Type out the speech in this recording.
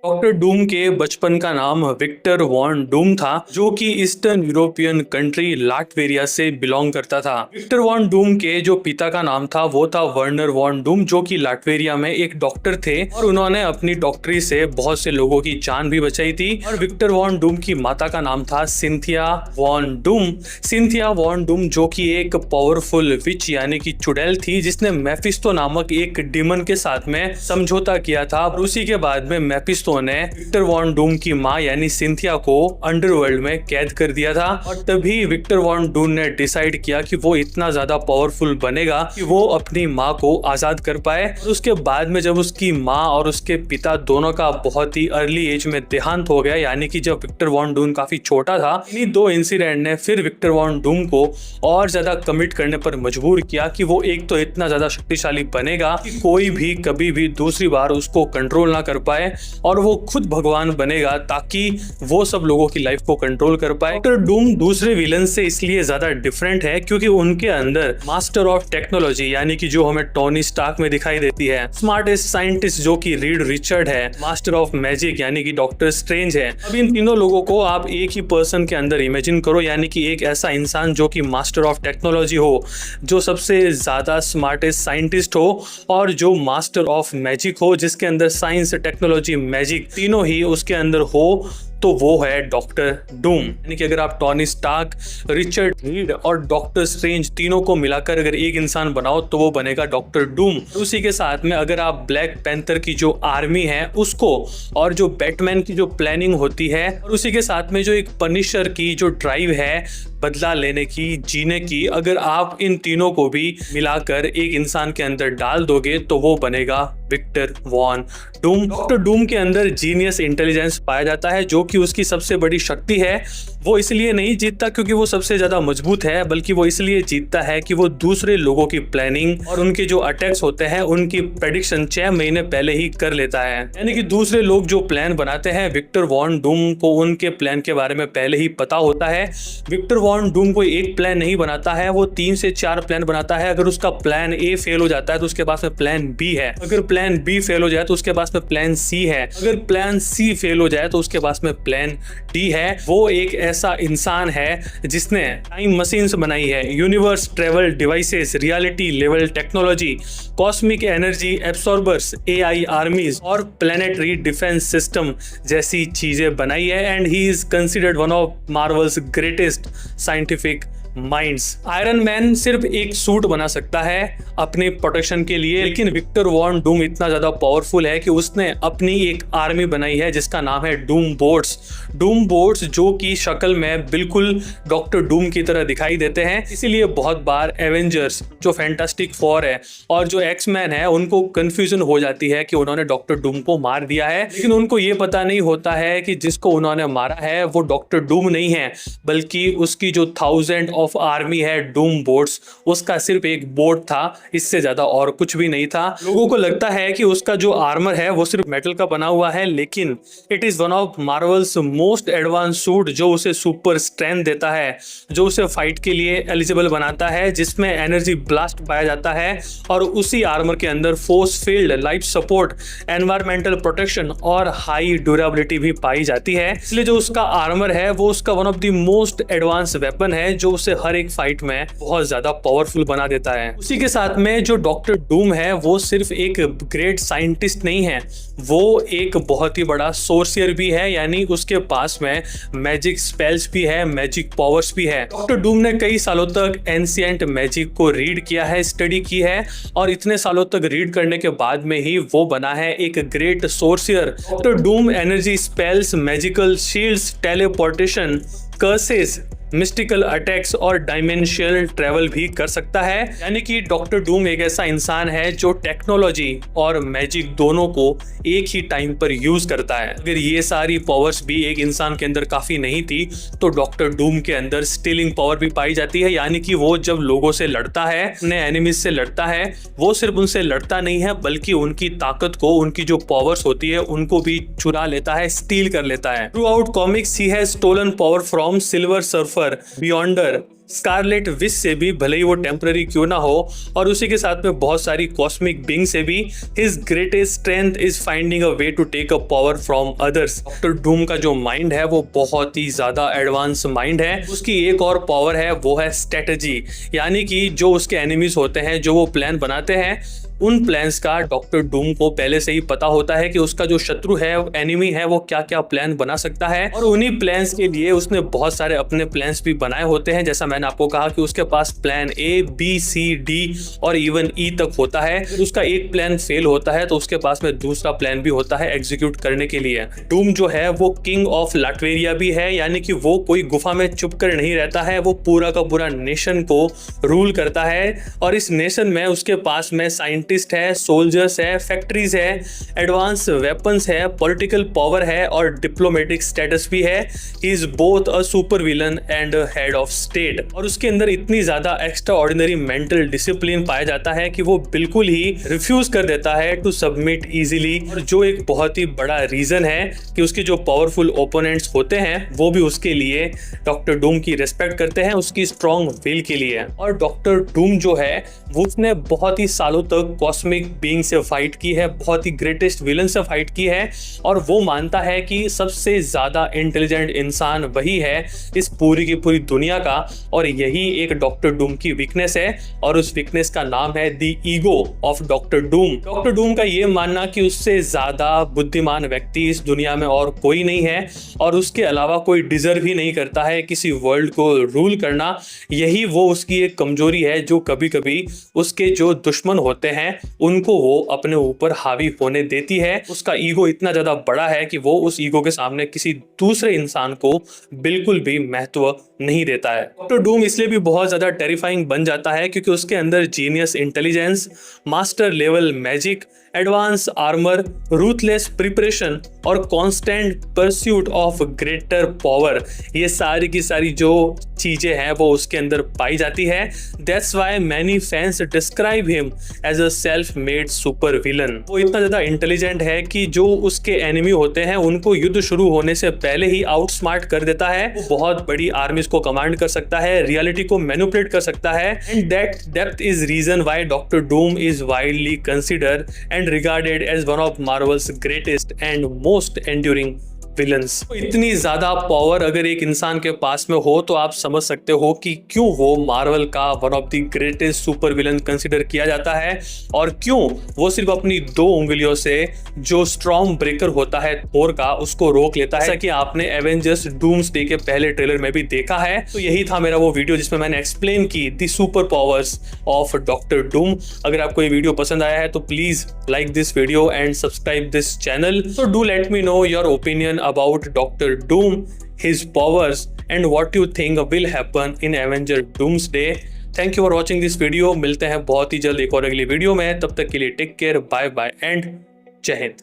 Doctor Doom के बचपन का नाम विक्टर वॉन डूम था, जो कि ईस्टर्न यूरोपियन कंट्री लाटवेरिया से बिलोंग करता था। विक्टर वॉन डूम के जो पिता का नाम था वो था वर्नर वॉन डूम, जो कि लाटवेरिया में एक डॉक्टर थे और उन्होंने अपनी डॉक्टरी से बहुत से लोगों की जान भी बचाई थी। और विक्टर वॉन डूम की माता का नाम था Cynthia Von Doom. Cynthia Von Doom जो कि एक पावरफुल विच यानी कि चुड़ैल थी, जिसने मेफिस्टो नामक एक डिमन के साथ में समझौता किया था। और उसी के बाद में मेफिस्टो ने विक्टर वॉन डूम की मां यानी सिंथिया को अंडरवर्ल्ड में कैद कर दिया था। और तभी विक्टर वॉन डूम ने डिसाइड किया कि वो इतना ज्यादा पावरफुल बनेगा कि वो अपनी मां को आजाद कर पाए। और उसके बाद में जब उसकी मां और उसके पिता दोनों का बहुत ही अर्ली एज में देहांत हो गया, यानी कि जब विक्टर वॉन डूम काफी छोटा था, इन्हीं दो इंसिडेंट ने फिर विक्टर वॉन डूम को और ज्यादा कमिट करने पर मजबूर किया कि वो एक तो इतना ज्यादा शक्तिशाली बनेगा कि कोई भी कभी भी दूसरी बार उसको कंट्रोल ना कर पाए, और वो खुद भगवान बनेगा ताकि वो सब लोगों की लाइफ को कंट्रोल कर पाए। डॉक्टर डूम दूसरे विलन से इसलिए ज्यादा डिफरेंट है क्योंकि उनके अंदर मास्टर ऑफ टेक्नोलॉजी यानी कि जो हमें टोनी स्टार्क में दिखाई देती है, स्मार्टेस्ट साइंटिस्ट जो कि रीड रिचर्ड है, मास्टर ऑफ मैजिक यानी कि डॉक्टर स्ट्रेंज है। अब इन तीनों लोगों को आप एक ही पर्सन के अंदर इमेजिन करो, यानी कि एक ऐसा इंसान जो कि मास्टर ऑफ टेक्नोलॉजी हो, जो सबसे ज्यादा स्मार्टेस्ट साइंटिस्ट हो, और जो मास्टर ऑफ मैजिक हो, जिसके अंदर साइंस, टेक्नोलॉजी, मैजिक तीनों ही उसके अंदर हो, तो वो है डॉक्टर डूम। यानी कि अगर आप टोनी स्टार्क, रिचर्ड रीड और डॉक्टर स्ट्रेंज तीनों को मिलाकर अगर एक इंसान बनाओ तो वो बनेगा डॉक्टर डूम। उसी के साथ में अगर आप ब्लैक पैंथर की जो आर्मी है उसको, और जो बैटमैन की जो प्लानिंग होती है, और उसी के साथ में जो एक पनिशर की जो ड्राइव है बदला लेने की, जीने की, अगर आप इन तीनों को भी मिलाकर एक इंसान के अंदर डाल दोगे तो वो बनेगा Victor Von Doom. Doctor Doom के अंदर जीनियस इंटेलिजेंस पाया जाता है, जो कि उसकी सबसे बड़ी शक्ति है। वो इसलिए नहीं जीतता क्योंकि वो सबसे ज्यादा मजबूत है, बल्कि वो इसलिए जीतता है कि वो दूसरे लोगों की प्लानिंग और उनके जो अटैक्स होते हैं उनकी प्रेडिक्शन 6 महीने पहले ही कर लेता है। यानी कि दूसरे लोग जो प्लान बनाते हैं, विक्टर वॉन डूम को उनके प्लान के बारे में पहले ही पता होता है। विक्टर वॉन डूम कोई एक प्लान नहीं बनाता है, वो 3 से 4 प्लान बनाता है। अगर उसका प्लान ए फेल हो जाता है तो उसके पास में प्लान बी है, अगर प्लान बी फेल हो जाए तो उसके पास में प्लान सी है, अगर प्लान सी फेल हो जाए तो उसके पास में प्लान डी है। वो एक ऐसा इंसान है जिसने टाइम मशीन्स बनाई है, universe travel devices, reality level technology, cosmic energy absorbers, AI armies और प्लेनेटरी डिफेंस सिस्टम जैसी चीजें बनाई है। And he is considered one of Marvel's greatest scientific minds. Iron Man सिर्फ एक सूट बना सकता है अपने प्रोटेक्शन के लिए, लेकिन विक्टर वॉन डूम इतना ज्यादा पावरफुल है कि उसने अपनी एक आर्मी बनाई है जिसका नाम है डूम बोट्स। डूम बोट्स जो कि शक्ल में बिल्कुल डॉक्टर डूम की तरह दिखाई देते हैं, इसीलिए बहुत बार एवेंजर्स, जो फैंटास्टिक फोर है और जो एक्स-मैन है, उनको कंफ्यूजन हो जाती है कि उन्होंने डॉक्टर डूम को मार दिया है। लेकिन उनको ये पता नहीं होता है कि जिसको उन्होंने मारा है वो डॉक्टर डूम नहीं है, बल्कि उसकी जो 1000 ऑफ आर्मी है डूम बोट्स, उसका सिर्फ एक बोट था, इससे ज्यादा और कुछ भी नहीं था। लोगों को लगता है कि उसका जो आर्मर है वो सिर्फ मेटल का बना हुआ है, लेकिन it is one of Marvels most advance suit, जो उसे सुपर स्ट्रेंथ देता है, जो उसे फाइट के लिए एलिजिबल बनाता है, जिसमें एनर्जी ब्लास्ट पाया जाता है। और उसी आर्मर के अंदर force field, life support, environmental protection और हाई ड्यूरेबिलिटी भी पाई जाती है। इसलिए जो उसका आर्मर है वो उसका one of the most advance weapon है, जो उसे हर एक फाइट में बहुत ज्यादा पावरफुल बना देता है। उसी के साथ में जो डॉक्टर डूम है वो सिर्फ एक ग्रेट साइंटिस्ट नहीं है, वो एक बहुत ही बड़ा सोर्सियर भी है, यानी उसके पास में मैजिक स्पेल्स भी है, मैजिक पावर्स भी है। डॉक्टर डूम ने कई सालों तक एंशिएंट मैजिक को रीड किया है, स्टडी की है, और इतने सालों तक रीड करने के बाद में ही वो बना है एक great sorcerer. Doctor Doom energy spells, magical shields, teleportation, curses, mystical attacks और डायमेंशियल ट्रेवल भी कर सकता है। यानी कि डॉक्टर डूम एक ऐसा इंसान है जो टेक्नोलॉजी और मैजिक दोनों को एक ही टाइम पर यूज करता है। अगर ये सारी पावर्स भी एक इंसान के अंदर काफी नहीं थी तो डॉक्टर डूम के अंदर स्टीलिंग पावर भी पाई जाती है, यानी कि वो जब लोगों से लड़ता है, अपने एनिमीज से लड़ता है, वो सिर्फ उनसे लड़ता नहीं है बल्कि उनकी ताकत को, उनकी जो पावर्स होती है उनको भी चुरा लेता है, स्टील कर लेता है। Throughout comics he has stolen power from Silver Surfer Surfer, Beyonder, Scarlet Witch से भी, भले ही वो टेम्पररी क्यों ना हो, और उसी के साथ में बहुत सारी कॉस्मिक बीइंग से भी, his greatest strength is finding a way to take a power from others. Doctor Doom का जो माइंड है वो बहुत ही ज्यादा एडवांस माइंड है। उसकी एक और पावर है, वो है स्ट्रेटजी, यानी कि जो उसके एनिमीज होते हैं, जो वो प्लान बनाते हैं, उन प्लान्स का डॉक्टर डूम को पहले से ही पता होता है कि उसका जो शत्रु है, एनिमी है, वो क्या क्या प्लान बना सकता है, और उन्हीं प्लान्स के लिए उसने बहुत सारे अपने प्लान्स भी बनाए होते हैं। जैसा मैंने आपको कहा कि उसके पास plan A, B, C, D और इवन ई तक होता है। उसका एक प्लान फेल होता है तो उसके पास में दूसरा प्लान भी होता है एग्जीक्यूट करने के लिए। डूम जो है वो किंग ऑफ लाटवेरिया भी है, यानी कि वो कोई गुफा में चुप कर नहीं रहता है, वो पूरा का पूरा नेशन को रूल करता है। और इस नेशन में उसके पास में साइंटिस्ट है, सोल्जर्स है, फैक्ट्रीज है, एडवांस वेपन्स है, पॉलिटिकल पावर है और डिप्लोमेटिक स्टेटस भी है। He is both a super villain and head of state. और उसके अंदर इतनी ज्यादा एक्स्ट्रा ऑर्डिनरी मेंटल डिसिप्लिन पाया जाता है कि वो बिल्कुल ही रिफ्यूज कर देता है टू सबमिट इजीली, और जो एक बहुत ही बड़ा रीजन है कि उसके जो पावरफुल ओपोनेंट्स होते हैं वो भी उसके लिए डॉक्टर डूम की रिस्पेक्ट करते हैं, उसकी स्ट्रॉन्ग विल के लिए। और डॉक्टर डूम जो है वो उसने बहुत ही सालों तक कॉस्मिक बीइंग से फाइट की है, बहुत ही ग्रेटेस्ट विलन से फाइट की है, और वो मानता है कि सबसे ज्यादा इंटेलिजेंट इंसान वही है इस पूरी की पूरी दुनिया का, और यही एक डॉक्टर डूम की वीकनेस है, और उस वीकनेस का नाम है the ego of doctor Doom. Doctor Doom का ये मानना कि उससे ज्यादा बुद्धिमान व्यक्ति इस दुनिया में और कोई नहीं है, और उसके अलावा कोई डिजर्व ही नहीं करता है किसी वर्ल्ड को रूल करना, यही वो उसकी एक कमजोरी है जो कभी कभी उसके जो दुश्मन होते हैं उनको वो अपने ऊपर हावी होने देती है। उसका ईगो इतना ज्यादा बड़ा है कि वो उस ईगो के सामने किसी दूसरे इंसान को बिल्कुल भी महत्व नहीं देता है। डॉक्टर डूम इसलिए भी बहुत ज्यादा टेरिफाइंग बन जाता है क्योंकि उसके अंदर genius intelligence, master level magic, advance armour, ruthless preparation और constant pursuit of greater power, ये सारी की सारी जो चीजें हैं वो उसके अंदर पाई जाती है। That's why many fans describe him as a self made super villain. वो इतना ज्यादा इंटेलिजेंट है कि जो उसके एनिमी होते हैं उनको युद्ध शुरू होने से पहले ही आउटस्मार्ट कर देता है। वो बहुत बड़ी आर्मीज को कमांड कर सकता है, रियलिटी को मैनिपुलेट कर सकता है, and that depth is reason why doctor Doom is widely considered and regarded as one of Marvel's greatest and most enduring villains. इतनी ज्यादा पावर अगर एक इंसान के पास में हो तो आप समझ सकते हो कि क्यों वो मार्वल का one of the greatest super villain consider किया जाता है, और क्यों वो सिर्फ अपनी 2 उंगलियों से जो स्ट्रॉन्ग ब्रेकर होता है थोर का उसको रोक लेता है, जैसा कि आपने एवेंजर्स डूम्सडे के पहले ट्रेलर में भी देखा है। तो यही था मेरा वो वीडियो जिसमें मैंने एक्सप्लेन की the super powers of doctor Doom. अगर आपको ये वीडियो पसंद आया है तो please like this video and subscribe this channel. So do let me know your opinion about Dr. Doom, his powers and what you think will happen in Avenger Doomsday. Thank you for watching this video. मिलते हैं बहुत ही जल्द एक और अगली video में, तब तक के लिए take care, bye bye and जय हिंद।